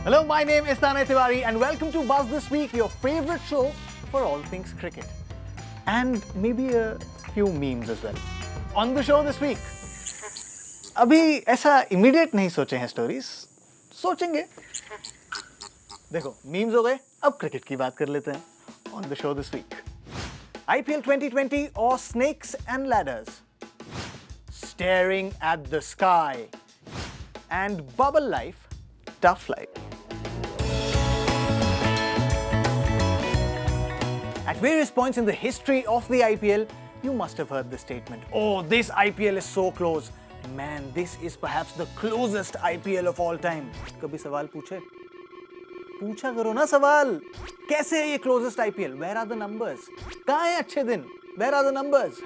Hello, my name is Tanay Tiwari and welcome to Buzz This Week, your favorite show for all things cricket. And maybe a few memes as well. On the show this week, अभी ऐसा immediate नहीं सोचे हैं stories, सोचेंगे. देखो, memes हो गए, अब cricket की बात कर लेते हैं. On the show this week, IPL 2020 or snakes and ladders, staring at the sky, and bubble life, tough life. At various points in the history of the IPL, you must have heard this statement. Oh, this IPL is so close. Man, this is perhaps the closest IPL of all time. कभी सवाल पूछे? पूछा करो ना सवाल. कैसे है ये closest IPL? Where are the numbers? कहाँ हैं अच्छे दिन? Where are the numbers?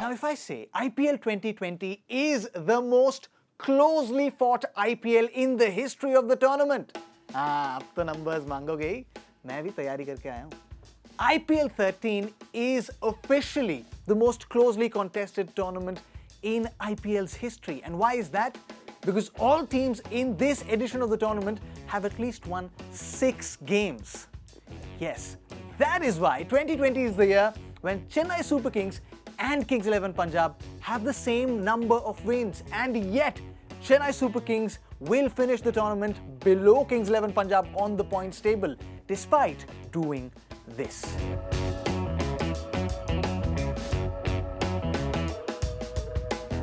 Now, if I say IPL 2020 is the most closely fought IPL in the history of the tournament. हाँ, अब तो numbers मांगोगे ही. मैं भी तैयारी करके आया हूँ. IPL 13 is officially the most closely contested tournament in IPL's history. And why is that? Because all teams in this edition of the tournament have at least won 6 games. Yes, that is why 2020 is the year when Chennai Super Kings and Kings 11 Punjab have the same number of wins, and yet Chennai Super Kings will finish the tournament below Kings 11 Punjab on the points table, despite doing this.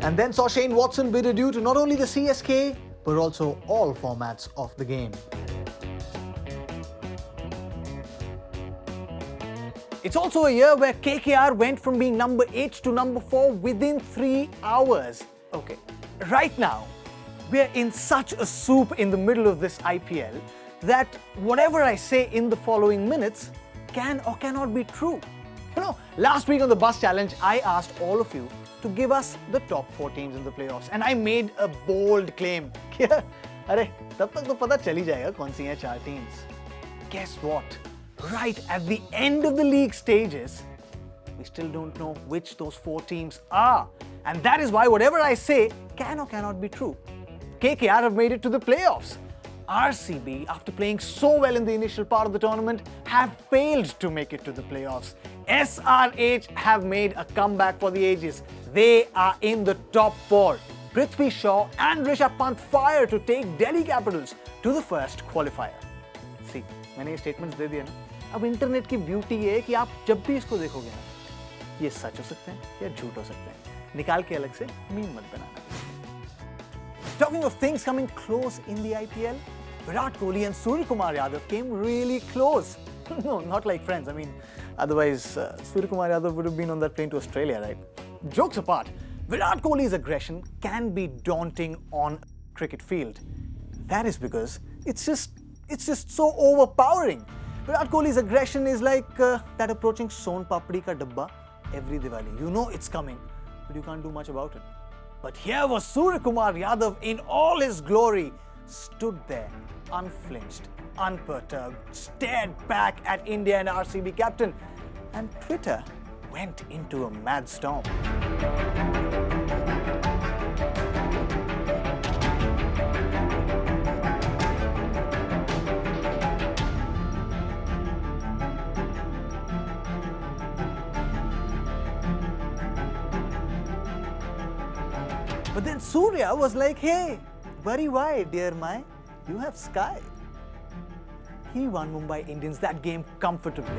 And then saw Shane Watson bid adieu to not only the CSK, but also all formats of the game. It's also a year where KKR went from being number 8 to number 4 within 3 hours. Okay, right now, we're in such a soup in the middle of this IPL that whatever I say in the following minutes can or cannot be true. You know, last week on the Bus Challenge, I asked all of you to give us the top 4 teams in the playoffs, and I made a bold claim. अरे तब तक तो पता चल ही जाएगा कौन सी हैं 4 teams. Guess what? Right at the end of the league stages, we still don't know which those 4 teams are. And that is why whatever I say can or cannot be true. KKR have made it to the playoffs. RCB, after playing so well in the initial part of the tournament, have failed to make it to the playoffs. SRH have made a comeback for the ages. They are in the top 4. Prithvi Shaw and Rishabh Pant fire to take Delhi Capitals to the first qualifier. See, मैंने ये statements दे दिए ना. अब internet की beauty ये है कि आप जब भी इसको देखोगे ना, ये सच हो सकते हैं या झूठ हो सकते हैं. निकाल के अलग से मीम मत बनाना. Talking of things coming close in the IPL, Virat Kohli and Suryakumar Yadav came really close. No, not like friends. I mean, otherwise Suryakumar Yadav would have been on that plane to Australia, right? Jokes apart, Virat Kohli's aggression can be daunting on a cricket field. That is because it's just so overpowering. Virat Kohli's aggression is like that approaching Son Papdi ka dabba every Diwali. You know it's coming, but you can't do much about it. But here was Suryakumar Yadav in all his glory, stood there, unflinched, unperturbed, stared back at India and RCB captain, and Twitter went into a mad storm. But then Surya was like, hey, worry why, dear my, you have Sky. He won Mumbai Indians that game comfortably.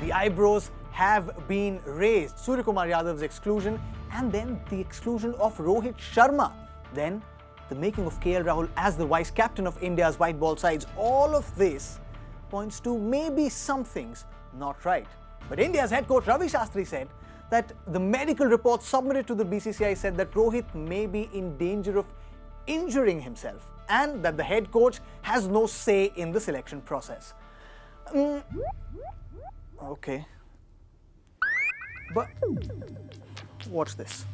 The eyebrows have been raised. Suryakumar Yadav's exclusion and then the exclusion of Rohit Sharma. Then the making of KL Rahul as the vice captain of India's white ball sides. All of this points to maybe something's not right. But India's head coach Ravi Shastri said that the medical report submitted to the BCCI said that Rohit may be in danger of injuring himself and that the head coach has no say in the selection process. Okay. But watch this.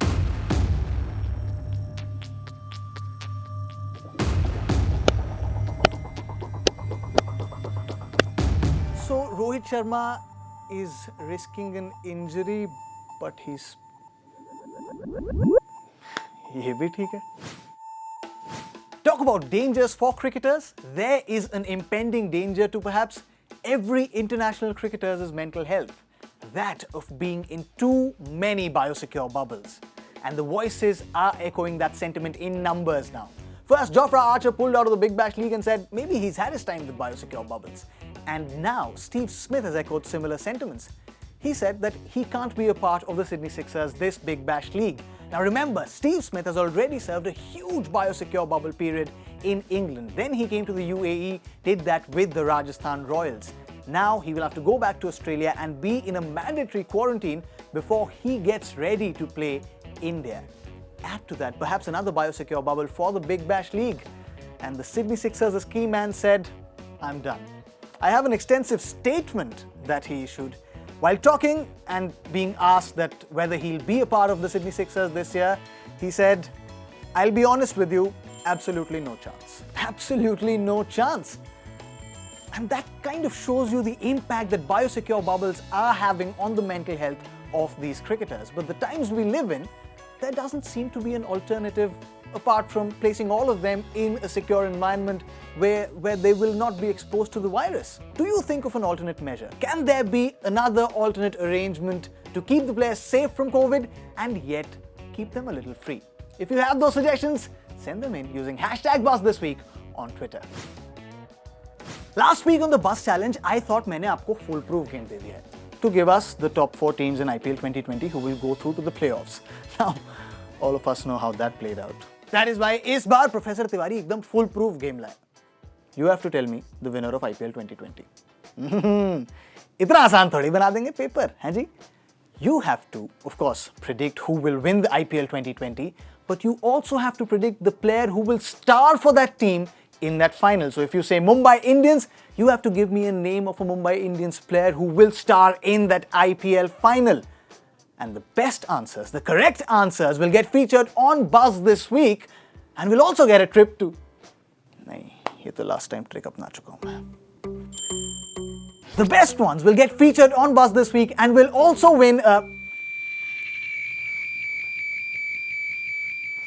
So Rohit Sharma is risking an injury, but ये भी ठीक है. Talk about dangers for cricketers. There is an impending danger to perhaps every international cricketer's mental health. That of being in too many biosecure bubbles. And the voices are echoing that sentiment in numbers now. First, Jofra Archer pulled out of the Big Bash League and said maybe he's had his time with biosecure bubbles. And now Steve Smith has echoed similar sentiments. He said that he can't be a part of the Sydney Sixers this Big Bash League. Now remember, Steve Smith has already served a huge biosecure bubble period in England. Then he came to the UAE, did that with the Rajasthan Royals. Now he will have to go back to Australia and be in a mandatory quarantine before he gets ready to play India. Add to that perhaps another biosecure bubble for the Big Bash League. And the Sydney Sixers' key man said, I'm done. I have an extensive statement that he issued. While talking and being asked that whether he'll be a part of the Sydney Sixers this year, he said, I'll be honest with you, absolutely no chance. Absolutely no chance. And that kind of shows you the impact that biosecure bubbles are having on the mental health of these cricketers. But the times we live in, there doesn't seem to be an alternative apart from placing all of them in a secure environment where they will not be exposed to the virus. Do you think of an alternate measure? Can there be another alternate arrangement to keep the players safe from COVID and yet keep them a little free? If you have those suggestions, send them in using #BuzzThisWeek on Twitter. Last week on the Buzz Challenge, I thought मैंने आपको foolproof game दे दिया है to give us the top 4 teams in IPL 2020 who will go through to the playoffs. Now, all of us know how that played out. That is why इस बार Professor Tiwari एकदम foolproof game लाया. You have to tell me the winner of IPL 2020. इतना आसान थोड़ी बना देंगे paper, हैं जी? You have to, of course, predict who will win the IPL 2020, but you also have to predict the player who will star for that team in that final. So if you say Mumbai Indians, you have to give me a name of a Mumbai Indians player who will star in that IPL final. And the best answers, the correct answers, will get featured on Buzz this week and will also get a trip to... नहीं, ये तो last time trick अपना चुका हूँ मैं. The best ones will get featured on Buzz this week and will also win a...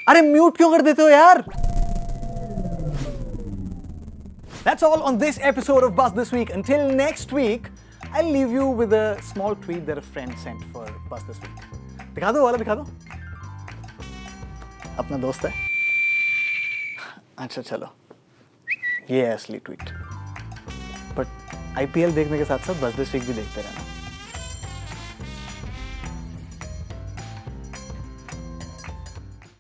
अरे mute क्यों कर देते हो यार? That's all on this episode of Buzz This Week. Until next week, I'll leave you with a small tweet that a friend sent for Buzz This Week. दिखा दो वाला दिखा दो. अपना दोस्त है. अच्छा चलो. ये है असली ट्वीट. But IPL देखने के साथ साथ Buzz This Week भी देखते रहना.